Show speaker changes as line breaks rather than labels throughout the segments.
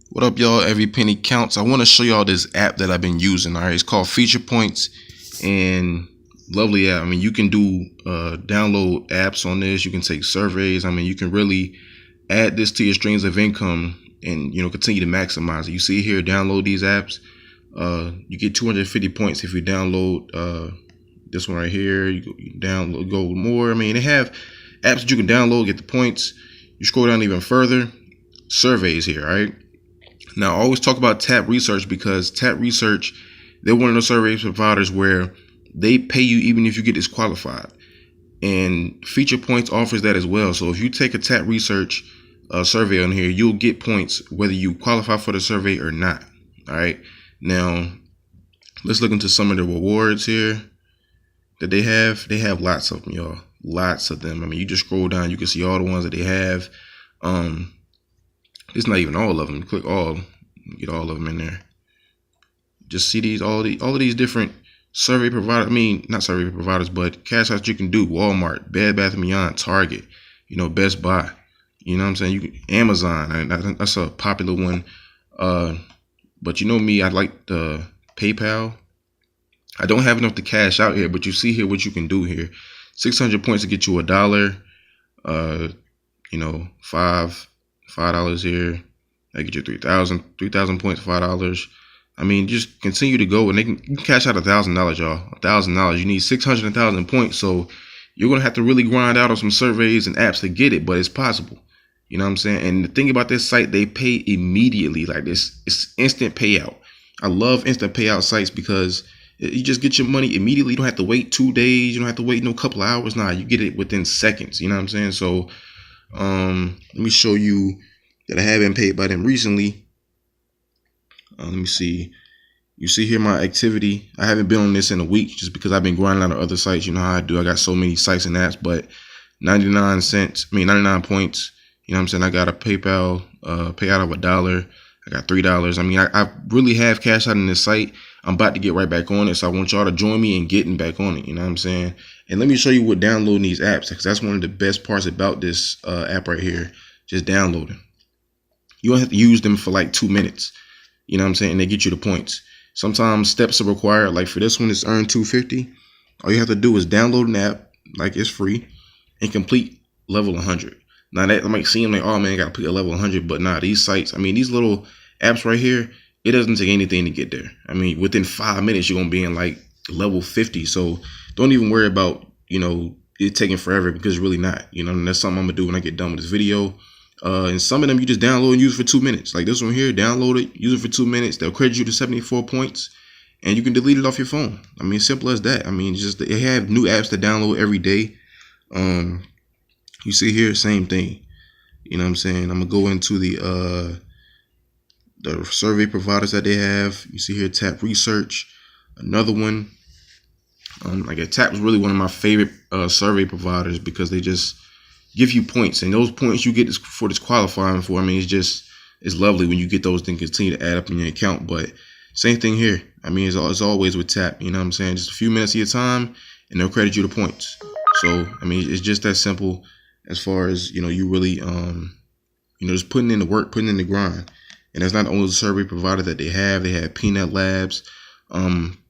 What up, y'all? Every penny counts. I want to show y'all this app that I've been using. All right, it's called Featurepoints, and lovely app. I mean, you can do download apps on this. You can take surveys. I mean, you can really add this to your streams of income, and continue to maximize it. You see here, download these apps. You get 250 points if you download this one right here. You download, go more. I mean, they have apps that you can download, get the points. You scroll down even further, surveys here. All right. Now, I always talk about Tap Research because Tap Research, they're one of those survey providers where they pay you even if you get disqualified. And Featurepoints offers that as well. So if you take a Tap Research survey on here, you'll get points whether you qualify for the survey or not. All right. Now, let's look into some of the rewards here that they have. They have lots of them, y'all. Lots of them. I mean, you just scroll down, you can see all the ones that they have. It's not even all of them. Click all, get all of them in there. Just see these, all of these different survey providers. I mean, not survey providers, but cash outs you can do. Walmart, Bed Bath & Beyond, Target, Best Buy. You know what I'm saying? You can, Amazon, that's a popular one. But you know me, I like the PayPal. I don't have enough to cash out here, but you see here what you can do here. 600 points to get you $1. $5 here. That get you 3,000 points, $5. I mean, just continue to go, and you can cash out $1,000, y'all. $1,000. You need 600,000 points, so you're gonna have to really grind out on some surveys and apps to get it, but it's possible. You know what I'm saying? And the thing about this site, they pay immediately. Like this, it's instant payout. I love instant payout sites because you just get your money immediately. You don't have to wait 2 days. You don't have to wait no couple of hours. Nah, you get it within seconds. You know what I'm saying? So let me show you that I have been paid by them recently. Let me see. You see here my activity. I haven't been on this in a week just because I've been grinding out on other sites. You know how I do. I got so many sites and apps, but 99 points. You know what I'm saying? I got a PayPal payout of $1. I got $3. I mean, I really have cash out in this site. I'm about to get right back on it, so I want y'all to join me in getting back on it. You know what I'm saying? And let me show you what downloading these apps, because that's one of the best parts about this app right here. Just downloading. You don't have to use them for like 2 minutes. You know what I'm saying? And they get you the points. Sometimes steps are required. Like for this one, it's earn 250. All you have to do is download an app, like it's free, and complete level 100. Now that might seem like, oh man, I gotta put a level 100, but nah, these sites, I mean, these little apps right here, it doesn't take anything to get there. I mean, within 5 minutes, you're gonna be in like level 50. So don't even worry about, it taking forever, because it's really not. And that's something I'm gonna do when I get done with this video. And some of them you just download and use for 2 minutes. Like this one here, download it, use it for 2 minutes. They'll credit you to 74 points, and you can delete it off your phone. I mean, simple as that. I mean, just they have new apps to download every day. You see here, same thing. You know what I'm saying? I'm gonna go into the survey providers that they have. You see here, Tap Research, another one. Like Tap is really one of my favorite survey providers because they just give you points, and those points you get for disqualifying for. I mean, it's lovely when you get those things continue to add up in your account. But same thing here. I mean, it's always with Tap. You know what I'm saying? Just a few minutes of your time, and they'll credit you the points. So I mean, it's just that simple. As far as you really just putting in the work, putting in the grind. And that's not only the survey provider that they have Peanut Labs.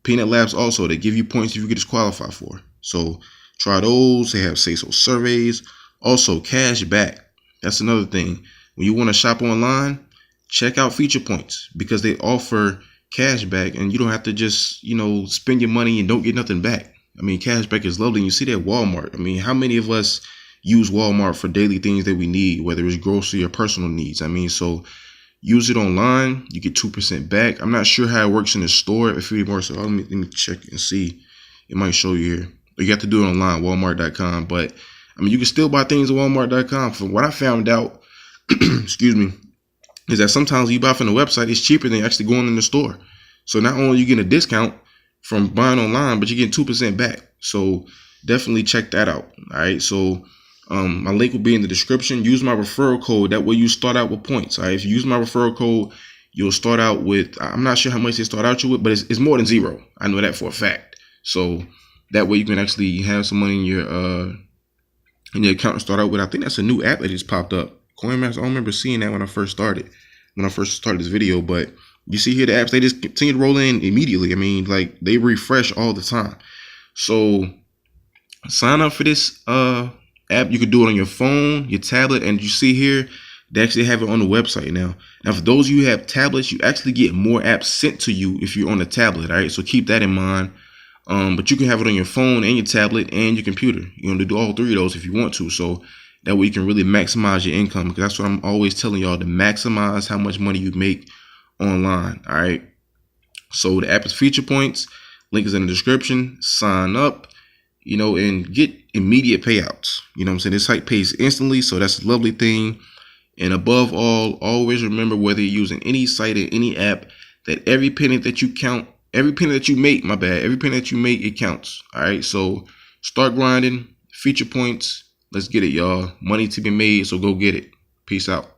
Peanut Labs also, they give you points if you get disqualified for. So try those. They have Say So surveys. Also cash back. That's another thing. When you want to shop online, check out Featurepoints, because they offer cash back, and you don't have to just spend your money and don't get nothing back. I mean, cash back is lovely. And you see that at Walmart. I mean, how many of us use Walmart for daily things that we need, whether it's grocery or personal needs? I mean, so use it online. You get 2% back. I'm not sure how it works in the store. If it works, so let me check and see. It might show you here. You have to do it online, Walmart.com. But I mean, you can still buy things at Walmart.com. From what I found out, excuse me, is that sometimes you buy from the website, it's cheaper than actually going in the store. So not only you get a discount from buying online, but you're getting 2% back. So definitely check that out. All right. So my link will be in the description. Use my referral code. That way you start out with points. All right. If you use my referral code, you'll start out with, I'm not sure how much they start out you with, but it's more than zero. I know that for a fact. So that way you can actually have some money in your account and start out with. I think that's a new app that just popped up. CoinMaster. I don't remember seeing that when I first started. when I first started this video. But you see here the apps, they just continue to roll in immediately. I mean, like, they refresh all the time. So sign up for this app. You can do it on your phone, your tablet, and you see here they actually have it on the website now. Now, for those of you who have tablets, you actually get more apps sent to you if you're on the tablet. All right, so keep that in mind. But you can have it on your phone and your tablet and your computer. You know, to do all three of those if you want to. So that way you can really maximize your income, because that's what I'm always telling y'all, to maximize how much money you make online. All right. So the app is Featurepoints. Link is in the description. Sign up, you know, and get immediate payouts. You know what I'm saying? This site pays instantly, so that's a lovely thing. And above all, always remember, whether you're using any site or any app, that every penny that you make, every penny that you make, it counts. All right. So start grinding. Featurepoints. Let's get it, y'all. Money to be made, so go get it. Peace out.